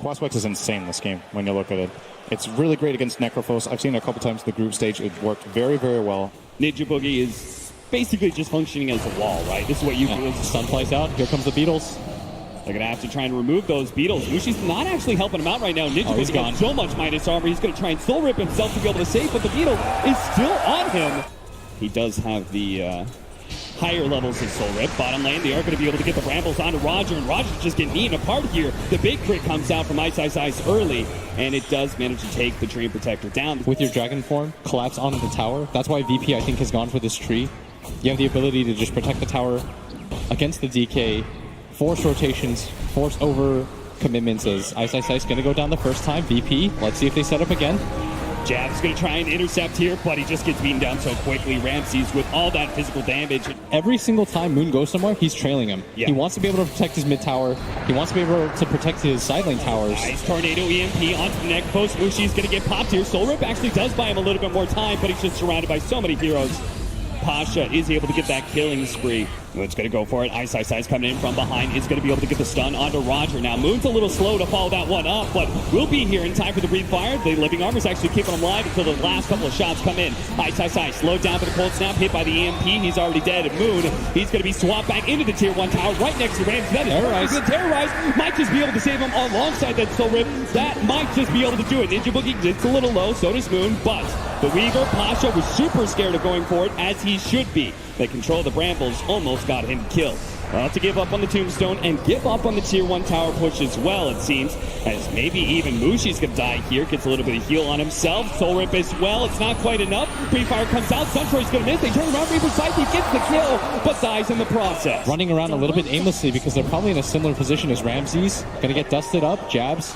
Quaswex is insane this game when you look at it. It's really great against Necrophos. I've seen it a couple times in the group stage. It worked very, very well. ninjaboogie is basically just functioning as a wall, right? This is what you do as the sun flies out. Here comes the beetles. They're going to have to try and remove those beetles. Mushi's not actually helping him out right now. ninjaboogie has so much minus armor. He's going to try and soul rip himself to be able to save, but the beetle is still on him. He does have the higher levels of soul rip. Bottom lane, they are going to be able to get the brambles onto RodjER, and RodjER's just getting eaten apart here. The big crit comes out from iceiceice early, and it does manage to take the Dream Protector down. With your dragon form, collapse onto the tower. That's why VP, I think, has gone for this tree. You have the ability to just protect the tower against the DK, force rotations, force over commitments as iceiceice going to go down the first time. VP, let's see if they set up again. Jabz going to try and intercept here, but he just gets beaten down so quickly. Ramses with all that physical damage. Every single time Moon goes somewhere, he's trailing him. Yeah. He wants to be able to protect his mid tower. He wants to be able to protect his side lane towers. Nice tornado EMP onto the neck post. Mushi's going to get popped here. Soul Rip actually does buy him a little bit more time, but he's just surrounded by so many heroes. Pasha is able to get that killing spree. Moon's going to go for it. iceiceice coming in from behind is going to be able to get the stun onto RodjER. Now, Moon's a little slow to follow that one up, but will be here in time for the breathe fire. The living armor's actually keeping him alive until the last couple of shots come in. iceiceice slowed down for the cold snap, hit by the EMP. He's already dead. And Moon, he's going to be swapped back into the tier 1 tower right next to Rams. That is very good. Terrorize might just be able to save him alongside that soul rip. That might just be able to do it. ninjaboogie gets a little low, so does Moon, but the Weaver, Pasha, was super scared of going for it, as he should be. They control the brambles, almost got him killed. Well, to give up on the tombstone and give up on the tier 1 tower push as well, it seems, as maybe even Mushi's gonna die here. Gets a little bit of heal on himself. Soul Rip as well. It's not quite enough. Free Fire comes out. Suntroy's gonna miss. They turn around. Reaper Psyche gets the kill, but dies in the process. Running around a little bit aimlessly because they're probably in a similar position as Ramses. Gonna get dusted up. Jabz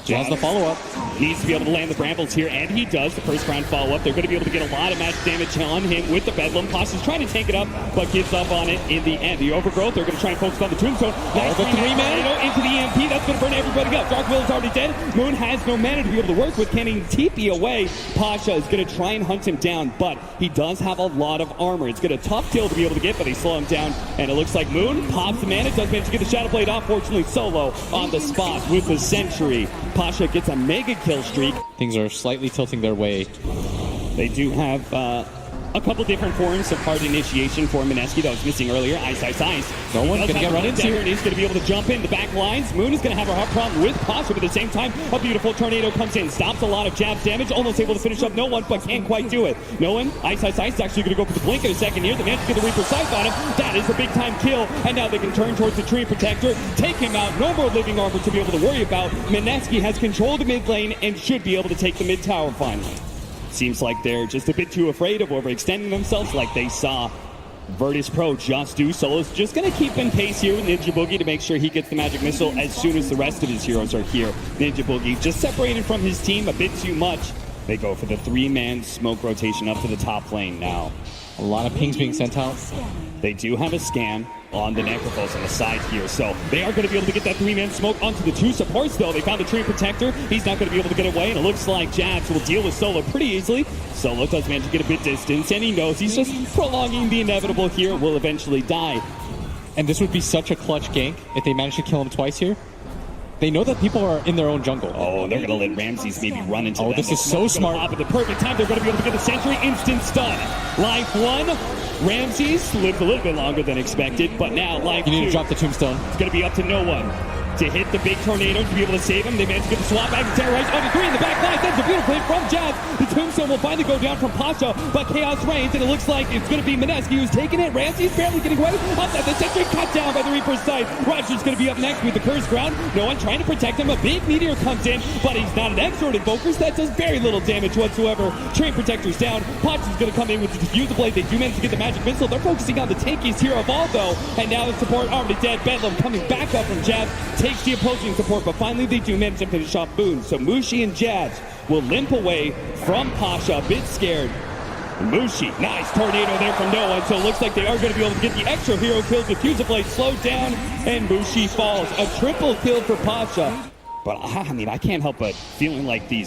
has the follow-up. Needs to be able to land the brambles here, and he does. The first round follow-up. They're going to be able to get a lot of magic damage on him with the Bedlam. Pasha's trying to tank it up, but gives up on it in the end. The Overgrowth, they're going to try and focus on the Tombstone. Nice the three-man into the EMP. That's going to burn everybody up. Dark Will's already dead. Moon has no mana to be able to work with. Can't even TP away. Pasha is going to try and hunt him down, but he does have a lot of armor. It's going to tough kill to be able to get, but they slow him down, and it looks like Moon pops the mana. Does manage to get the Shadow Blade off, fortunately solo on the spot with the Sentry. Pasha gets a mega kill streak. Things are slightly tilting their way. They do have a couple different forms of hard initiation for Mineski that was missing earlier. iceiceice. No one's going to get run into. He's going to be able to jump in the back lines. Moon is going to have a hard problem with Pasha, but at the same time, a beautiful tornado comes in. Stops a lot of Jabz damage. Almost able to finish up NoOne, but can't quite do it. NoOne, iceiceice is actually going to go for the blink in a second here. They managed to get the Reaper Sight on him. That is a big time kill, and now they can turn towards the Dream Protector, take him out. No more living armor to be able to worry about. Mineski has controlled the mid lane and should be able to take the mid tower finally. Seems like they're just a bit too afraid of overextending themselves like they saw Virtus Pro just do. Solo's just going to keep in pace here with ninjaboogie to make sure he gets the magic missile as soon as the rest of his heroes are here. ninjaboogie just separated from his team a bit too much. They go for the 3-man smoke rotation up to the top lane now. A lot of pings being sent out. They do have a scan on the Necrophos on the side here, so they are going to be able to get that 3-man smoke onto the 2 supports, though. They found the Dream Protector. He's not going to be able to get away, and it looks like Jabz will deal with Solo pretty easily. Solo does manage to get a bit distance, and he knows he's just prolonging the inevitable here. Will eventually die. And this would be such a clutch gank if they manage to kill him twice here. They know that people are in their own jungle. Oh, they're going to let Ramses maybe run into that. Oh, this is so smart. At the perfect time, they're going to be able to get the Sentry. Instant stun. Life 1. Ramses lived a little bit longer than expected, but now life 2. You need to drop the tombstone. It's going to be up to NoOne to hit the big tornado to be able to save him. They managed to get the swap back and terrorize on the 3 in the back line. That's a beautiful hit from Jabz. The tombstone will finally go down from Pasha, but chaos reigns, and it looks like it's going to be Mineski who's taking it. Ramses barely getting away. Outside the Sentry cut down by the Reaper's sight. RodjER's going to be up next with the Curse Ground. NoOne trying to protect him. A big meteor comes in, but he's not an Exort Invoker, so that does very little damage whatsoever. Dream Protector's down. Pasha's going to come in with the Diffuser Blade. They do manage to get the Magic Missile. They're focusing on the tankiest hero of all, though, and now the support already dead. Bedlam coming back up from Jabz takes the opposing support, but finally they do manage to finish off Boone. So Mushi and Jabz will limp away from Pasha, a bit scared. Mushi, nice tornado there from NoOne, so it looks like they are going to be able to get the extra hero kills. Diffuser Blade slowed down, and Mushi falls. A triple kill for Pasha. But I mean, I can't help but feeling like the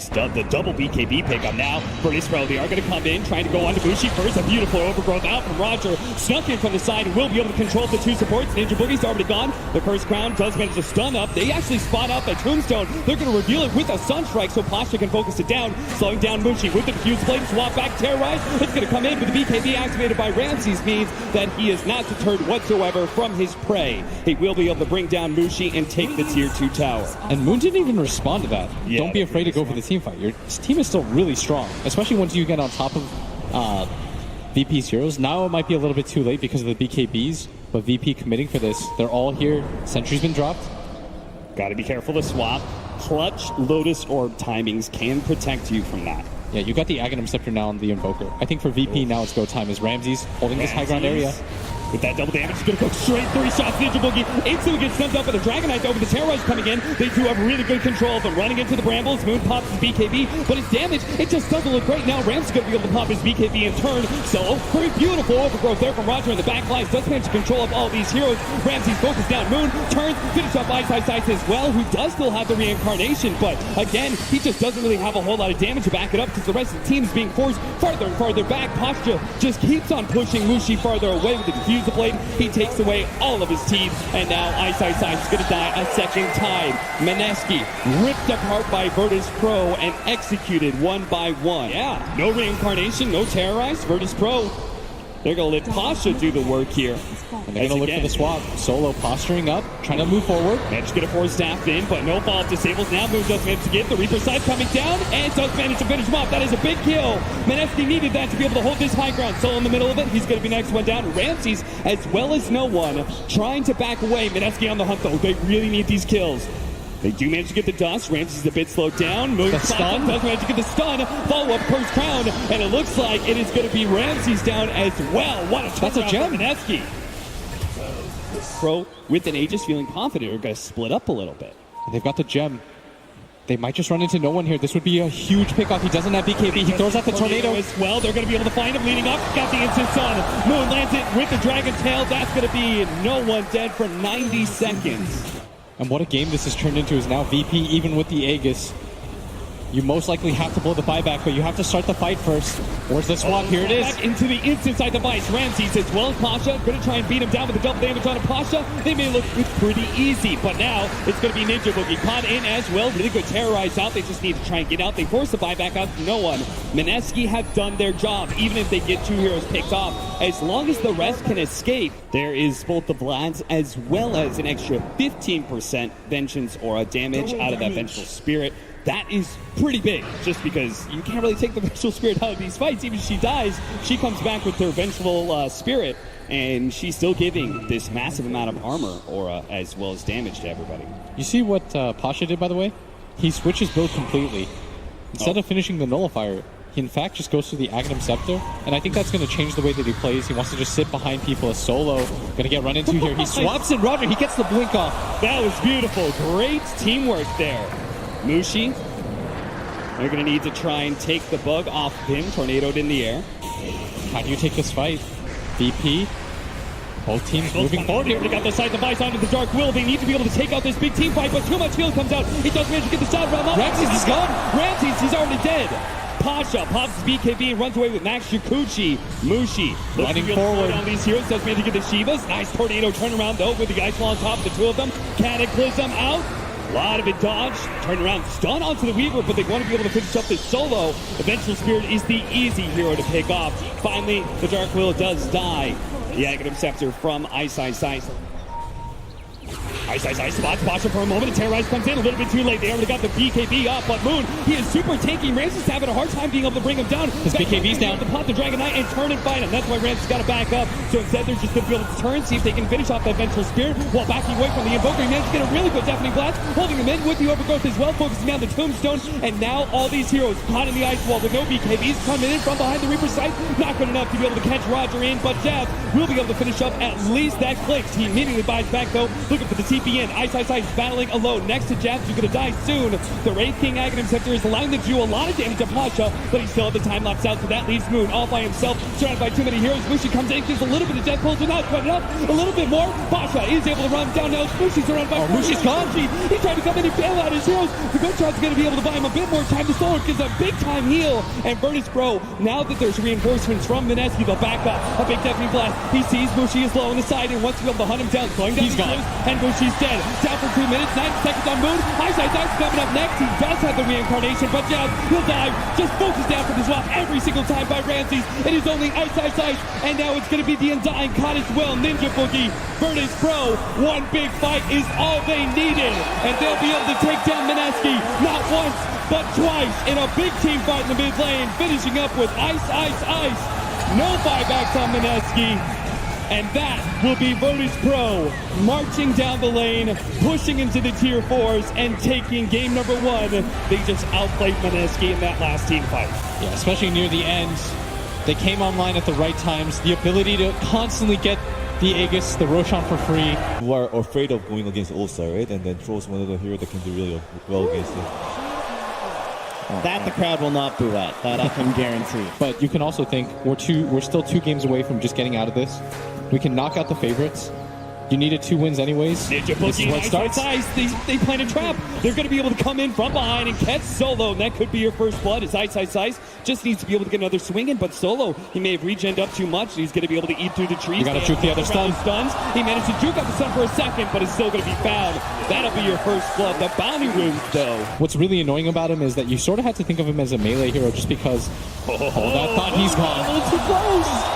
double BKB pickup now. Virtus Pro, they are going to come in, trying to go on to Mushi first. A beautiful overgrowth out from RodjER. Snuck in from the side and will be able to control the two supports. NinjaBoogie's already gone. The first crown does manage to stun up. They actually spot out the tombstone. They're going to reveal it with a Sunstrike so Pasha can focus it down. Slowing down Mushi with the diffuse blade. Swap back, terrorize. It's going to come in, but the BKB activated by Ramses means that he is not deterred whatsoever from his prey. He will be able to bring down Mushi and take the tier 2 tower. And Moon didn't even respond to that. Yeah, Don't be afraid to go for the team fight. Your team is still really strong, especially once you get on top of VP's heroes. Now it might be a little bit too late because of the BKBs, but VP committing for this. They're all here. Sentry's been dropped. Got to be careful to swap. Clutch Lotus Orb timings can protect you from that. Yeah, you got the Aghanim Scepter now on the Invoker. I think for VP now it's go time as Ramses holding this high ground area. With that double damage, he's going to go straight 3 shots. NinjaBoogie instantly gets sent up with a Dragon Knight over the Terrorize coming in. They do have really good control of him. Running into the Brambles, Moon pops his BKB, but his damage, it just doesn't look great. Now Ram's going to be able to pop his BKB in turn. So, pretty beautiful overgrowth there from RodjER in the back lines. Does manage to control of all these heroes. Ramsey's focused down. Moon turns, finish up iceiceice as well, who does still have the reincarnation, but again, he just doesn't really have a whole lot of damage to back it up because the rest of the team is being forced farther and farther back. Pasha just keeps on pushing Mushi farther away with the diffuser blade. He takes away all of his team, and now iceiceice is going to die a second time. Mineski ripped apart by Virtus Pro and executed one by one. Yeah, no reincarnation, no terrorize. Virtus Pro, they're going to let Pasha do the work here. And they're going to look for the swap. Solo posturing up, trying to move forward. Managed to get a force staff in, but no follow-up disables. Now Moon does manage to get the Reaper side coming down, and does manage to finish him off. That is a big kill. Mineski needed that to be able to hold this high ground. Solo in the middle of it. He's going to be next one down. Ramses, as well as NoOne, trying to back away. Mineski on the hunt, though. They really need these kills. They do manage to get the dust. Ramses is a bit slowed down. Moon stun. Does manage to get the stun. Follow-up first crown, and it looks like it is going to be Ramses down as well. What a That's a gem. Mineski. Pro with an Aegis feeling confident are going to split up a little bit. They've got the gem. They might just run into NoOne here. This would be a huge pickoff. He doesn't have BKB. He throws out the tornado as well. They're going to be able to find him leading up. Got the instant stun. Moon lands it with the dragon tail. That's going to be NoOne dead for 90 seconds. And what a game this has turned into is now VP, even with the Aegis. You most likely have to blow the buyback, but you have to start the fight first. Where's the swap? Here it is. Back into the instant side device. Ramses as well as Pasha. Going to try and beat him down with the double damage on Pasha. They may look pretty easy, but now it's going to be NinjaBoogie caught in as well. Really good terrorized out. They just need to try and get out. They force the buyback out to NoOne. Mineski have done their job, even if they get 2 heroes picked off. As long as the rest can escape, there is both the Vlads as well as an extra 15% vengeance or a damage out of that vengeful spirit. That is pretty big, just because you can't really take the vengeful spirit out of these fights. Even if she dies, she comes back with her vengeful spirit, and she's still giving this massive amount of armor, aura, as well as damage to everybody. You see what Pasha did, by the way? He switches build completely. Instead of finishing the nullifier, he in fact just goes to the Aghanim Scepter, and I think that's going to change the way that he plays. He wants to just sit behind people as Solo. Going to get run into here. He swaps in RodjER. He gets the blink off. That was beautiful. Great teamwork there. Mushi, they're going to need to try and take the bug off him, tornadoed in the air. How do you take this fight? VP, both teams moving forward here. They got the side device onto the Dark Will. They need to be able to take out this big team fight, but too much heal comes out. He does manage to get the shot around. Ramses is gone. Ramses, he's already dead. Pasha pops his BKB and runs away with Max Yakuchi. Mushi running forward on these heroes. Does manage to get the Shivas. Nice tornado turnaround though with the ice wall on top of the 2 of them. Cataclysm out. A lot of it dodged, turn around, stun onto the Weaver, but they want to be able to finish up this Solo. Eventual Spirit is the easy hero to pick off. Finally, the Dark Will does die. The Aghanim Scepter from iceiceice. iceiceice spots Pasha for a moment. The Terrorize comes in a little bit too late. They already got the BKB up, but Moon, he is super tanky. Ramses having a hard time being able to bring him down. His BKB's down. To pop the Dragon Knight and turn and fight him. That's why Ramses got to back up. So instead, they're just going to be able to turn, see if they can finish off that Vengeful Spirit while backing away from the Invoker. He managed to get a really good Deafening Blast, holding him in with the Overgrowth as well, focusing on the Tombstone. And now all these heroes caught in the Ice Wall with no BKBs coming in from behind the Reaper site. Not good enough to be able to catch RodjER in, but Jabz will be able to finish up at least that click. He immediately buys back though, looking for the team TP in. iceiceice battling alone next to Jabz, who's gonna die soon. The Wraith King Aghanim Scepter is allowing them to do a lot of damage to Pasha, but he still has the time lapse out, so that leaves Moon all by himself, surrounded by too many heroes. Mushi comes in, gives a little bit of death pulls, without quite enough, a little bit more. Pasha is able to run down now. Mushi's surrounded by Mushi's gone. He tried to come in and bail out his heroes. The good shot's gonna be able to buy him a bit more time. The Solar gives a big time heal, and Virtus.Pro, now that there's reinforcements from Mineski, they'll back up. A big deafening blast. He sees Mushi is low on the side and wants to be able to hunt him down. Going down, he's gone. And Mushi's dead. Down for 2 minutes, 90 seconds on Moon. iceiceice coming up next. He does have the reincarnation, but Jabz, he'll dive. Just focus down for the swap every single time by Ramses. It is only iceiceice, and now it's going to be the Undying caught as well. ninjaboogie, Virtus.Pro. One big fight is all they needed, and they'll be able to take down Mineski not once, but twice in a big team fight in the mid lane, finishing up with iceiceice. No buybacks on Mineski. And that will be Virtus.Pro marching down the lane, pushing into the tier 4s, and taking game number 1. They just outplayed Mineski in that last team fight. Yeah, especially near the end. They came online at the right times. The ability to constantly get the Aegis, the Roshan for free. Who are afraid of going against All-Star, right? And then Troll's one of the heroes that can do really well against it. That the crowd will not boo at. That I can guarantee. But you can also think we're still 2 games away from just getting out of this. We can knock out the favorites. You needed 2 wins anyways. This is what starts. They plant a trap. They're going to be able to come in from behind and catch Solo. And that could be your first blood. As iceiceice just needs to be able to get another swing in. But Solo, he may have regened up too much. He's going to be able to eat through the trees. You got to juke the other stuns. He managed to juke up the stun for a second, but it's still going to be found. That'll be your first blood. The bounty runes, though. What's really annoying about him is that you sort of had to think of him as a melee hero just because. That thought he's gone. A little too close.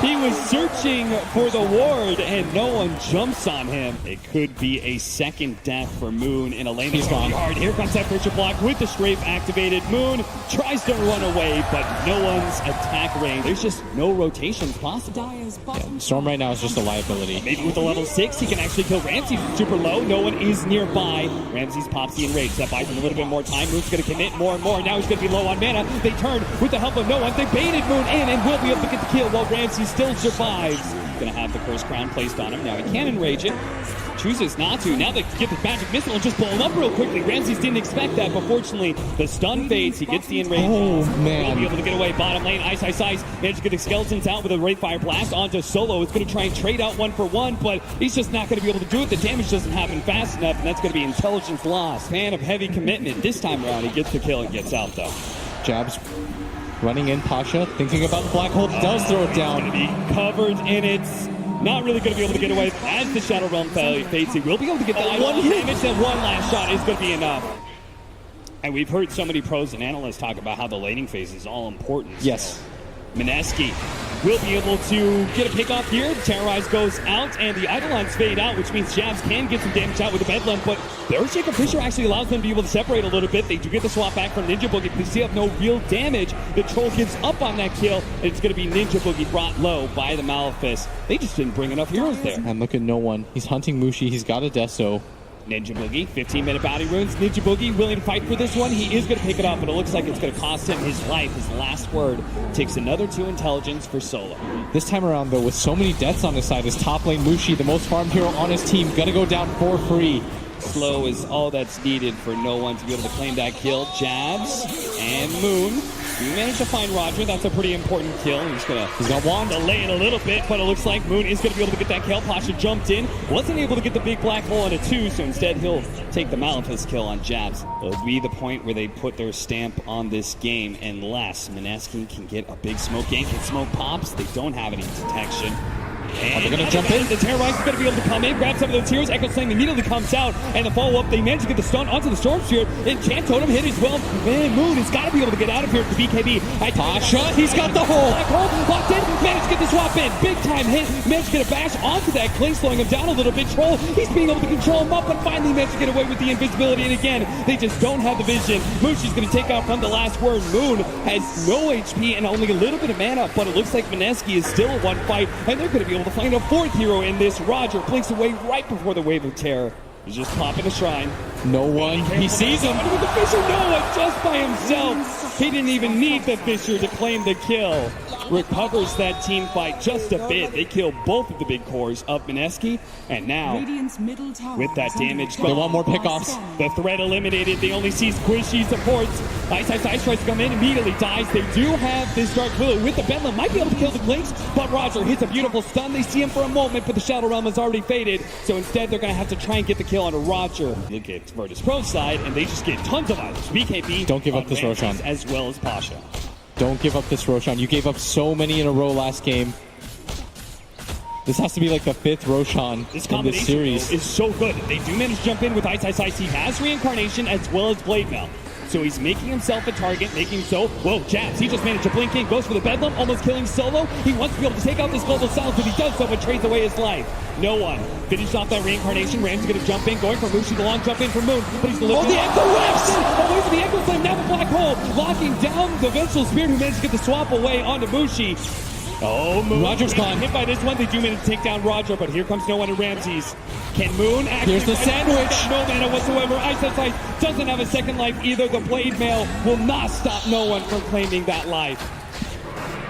He was searching for the ward, and no one jumps on him. It could be a second death for Moon in a lane. He's gone. Hard. Here comes that pressure block with the strafe activated. Moon tries to run away, but no one's attack range. There's just no rotations possible. Yeah, Storm right now is just a liability. Maybe with a level 6, he can actually kill Ramsey super low. No one is nearby. Ramsey's pops the enrage. That buys him a little bit more time. Moon's going to commit more and more. Now he's going to be low on mana. They turn with the help of NoOne. They baited Moon in and will be able to get the kill while Ramsey still survives. Gonna have the curse crown placed on him. Now he can enrage it. Chooses not to. Now they get the magic missile and just blow him up real quickly. Ramses didn't expect that, but fortunately the stun fades. He gets the enrage. Oh man. He'll be able to get away. Bottom lane, iceiceice managed to get the skeletons out with a Wraith Fire Blast onto Solo. It's gonna try and trade out 1 for 1, but he's just not gonna be able to do it. The damage doesn't happen fast enough, and that's gonna be intelligence loss. Fan of heavy commitment. This time around, he gets the kill and gets out though. Jabz running in. Pasha thinking about the black hole, does throw it down. Gonna be covered in it. Not really going to be able to get away as the Shadow Realm fades. He will be able to get the one damage. That one last shot is going to be enough. And we've heard so many pros and analysts talk about how the laning phase is all important. Yes. Mineski will be able to get a pick off here. Terrorize goes out, and the Eidolons fade out, which means Jabz can get some damage out with the Bedlam, but the Earthshaker Fisher actually allows them to be able to separate a little bit. They do get the swap back from ninjaboogie, but they still have no real damage. The Troll gives up on that kill, and it's going to be ninjaboogie brought low by the Malefice. They just didn't bring enough heroes there. And look at NoOne. He's hunting Mushi. He's got a Deso. ninjaboogie, 15-minute bounty runes. ninjaboogie willing to fight for this one. He is going to pick it up, but it looks like it's going to cost him his life. His last word takes another 2 intelligence for Solo. This time around, though, with so many deaths on his side, his top lane Mushi, the most farmed hero on his team, gonna go down for free. Slow is all that's needed for NoOne to be able to claim that kill. Jabz and Moon. We managed to find RodjER. That's a pretty important kill. He's got Wand delay it a little bit, but it looks like Moon is going to be able to get that kill. Pasha jumped in, wasn't able to get the big black hole on a 2, so instead he'll take the Malefice kill on Jabz. It'll be the point where they put their stamp on this game, unless Mineski can get a big smoke gank. If smoke pops, they don't have any detection. And they're going to jump in. The Terrorize is going to be able to come in, grab some of those heroes. Echo Slam immediately comes out, and the follow-up, they manage to get the stun onto the Storm Sphere. Enchant Totem hit as well. Man, Moon has got to be able to get out of here for BKB. Pasha, he's got the hole. Black hole, locked in, managed to get the swap in. Big time hit, managed to get a bash onto that Clay, slowing him down a little bit. Troll, he's being able to control him up, but finally managed to get away with the invisibility. And again, they just don't have the vision. Mushi's going to take out from the last word. Moon has no HP and only a little bit of mana, but it looks like Mineski is still one fight, and they're going to be able to find a 4th hero in this. RodjER blinks away right before the wave of terror. He's just popping a shrine. NoOne, he sees him. With the Fisher, NoOne just by himself. He didn't even need the Fisher to claim the kill. recovers that team fight just a bit. They kill both of the big cores of Mineski, and now, with that damage They want more pickoffs. the threat eliminated. They only see squishy supports. iceiceice tries to come in, immediately dies. They do have this Dark Willow with the Bedlam. Might be able to kill the Clinks, but RodjER hits a beautiful stun. They see him for a moment, but the Shadow Realm has already faded. So instead, they're going to have to try and get the kill on RodjER. Look at Virtus.Pro's side, and they just get tons of items. BKB. Don't give up this Roshan. As well as Pasha. Don't give up this Roshan. You gave up so many in a row last game. This has to be like the 5th Roshan This in combination this series. is so good. They do manage to jump in with iceiceice. He has Reincarnation as well as Blade Mail. So he's making himself a target, making so. Whoa, Jabz, he just managed to blink in, goes for the Bedlam, almost killing solo. He wants to be able to take out this global silence, but he does so, but trades away his life. NoOne finished off that Reincarnation. Ram's gonna jump in, going for Mushi, the long jump in for Moon, but he's delivering. Oh, the Echo Rift! Away from the Echo Slam, now the Black Hole, locking down the Vengeful Spirit, who managed to get the swap away onto Mushi. Oh, Moon. RodjER's gone. Hit by this one. They do manage to take down RodjER, but here comes NoOne and Ramses. Can Moon actually... Here's the sandwich. No mana whatsoever. iceiceice doesn't have a second life either. The Blade Mail will not stop NoOne from claiming that life.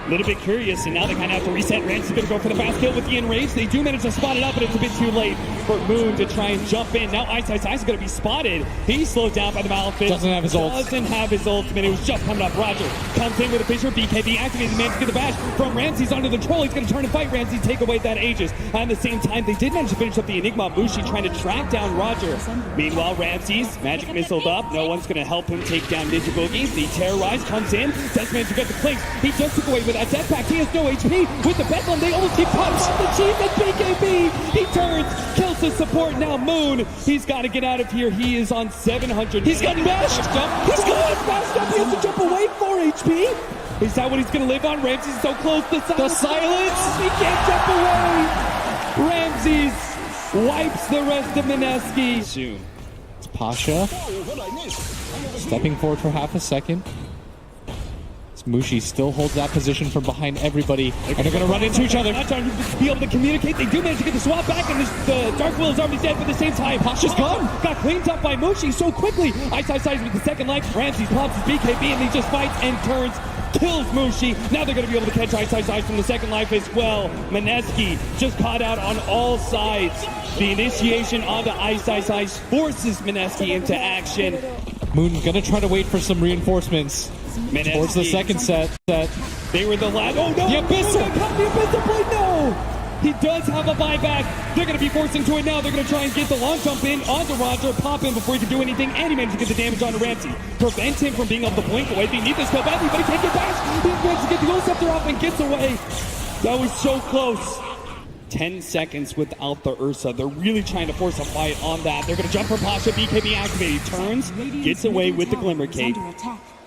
A little bit curious, and now they kind of have to reset. Ramses is going to go for the fast kill with the Enrage. They do manage to spot it up, but it's a bit too late for Moon to try and jump in. Now iceiceice is going to be spotted. He's slowed down by the Malefic. Doesn't have his ult. Doesn't have his ultimate. It was just coming up. RodjER comes in with a Fisher. BKB activated, managed to get the bash from Ramses onto the troll. He's going to turn and fight Ramses, take away that Aegis. At the same time, they did manage to finish up the Enigma. Mushi trying to track down RodjER. Meanwhile, Ramses, magic missiled up. NoOne's going to help him take down ninjaboogie. The Terrorize comes in. Does manage to get the Clinks. He just took away with that Deathpack. He has no HP with the Bedlam. They almost keep cutting off the Chief and BKB. He turns, kills the support. Now Moon, he's got to get out of here. He is on 700. He's gotten bashed. He's gotten bashed up. He has to jump away 4 HP. Is that what he's going to live on? Ramses is so close. The silence. He can't jump away. Ramses wipes the rest of Mineski. Soon. It's Pasha stepping forward for half a second. Mushi still holds that position from behind everybody, and they're going to run into each other. Not trying to be able to communicate. They do manage to get the swap back, and the Dark Will is already dead. But at the same time, Pasha's gone. Got cleaned up by Mushi so quickly. iceiceice with the second life. Ramses pops his BKB, and he just fights and turns. Kills Mushi. Now they're going to be able to catch iceiceice from the second life as well. Mineski just caught out on all sides. The initiation onto iceiceice forces Mineski into action. Moon gonna try to wait for some reinforcements Mineski. towards the second set. They were the last. Oh no! The Abyssal! The Abyssal Blade, no! He does have a buyback. They're going to be forced into it now. They're going to try and get the long jump in onto RodjER, pop in before he can do anything, and he managed to get the damage onto Ramsey. Prevent him from being able to blink away. They need this kill badly, but he can't get back. He managed to get the Ghost Scepter off and gets away. That was so close. 10 seconds without the Ursa. They're really trying to force a fight on that. They're going to jump for Pasha. BKB activated. Turns, gets away with the Glimmer Cape.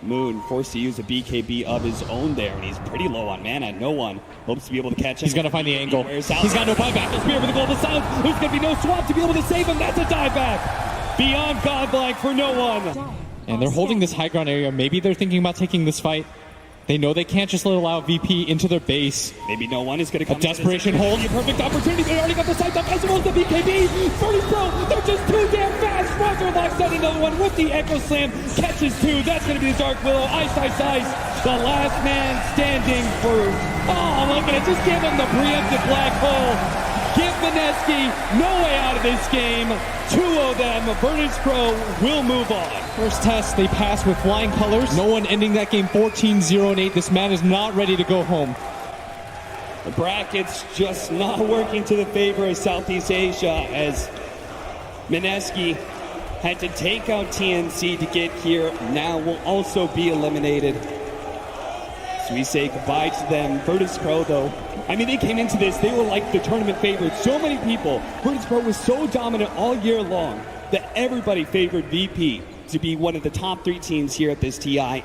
Moon forced to use a BKB of his own there, and he's pretty low on mana. NoOne hopes to be able to catch him. He's going to find the angle. He's got no buyback. The Spear for the Global Silence. There's going to be no swap to be able to save him. That's a dieback. Beyond godlike for NoOne. And they're holding this high ground area. Maybe they're thinking about taking this fight. They know they can't just allow VP into their base. Maybe NoOne is going to come. A desperation hold. A perfect opportunity. They already got the sights up as well as the BKB. Virtus.Pro, they're just too damn fast. RodjER locks down another one with the Echo Slam. Catches two. That's going to be the Dark Willow. iceiceice, the last man standing for... Oh, look at it. Just give him the preemptive black hole. Give Mineski no way out of this game. 2-0 them. Virtus.Pro will move on. First test, they pass with flying colors. NoOne ending that game 14-0-8. This man is not ready to go home. The brackets just not working to the favor of Southeast Asia as Mineski had to take out TNC to get here. Now will also be eliminated. So we say goodbye to them. Virtus.Pro, though, I mean, they came into this, they were like the tournament favorites. So many people. Virtus.Pro was so dominant all year long that everybody favored VP to be one of the top 3 teams here at this TI.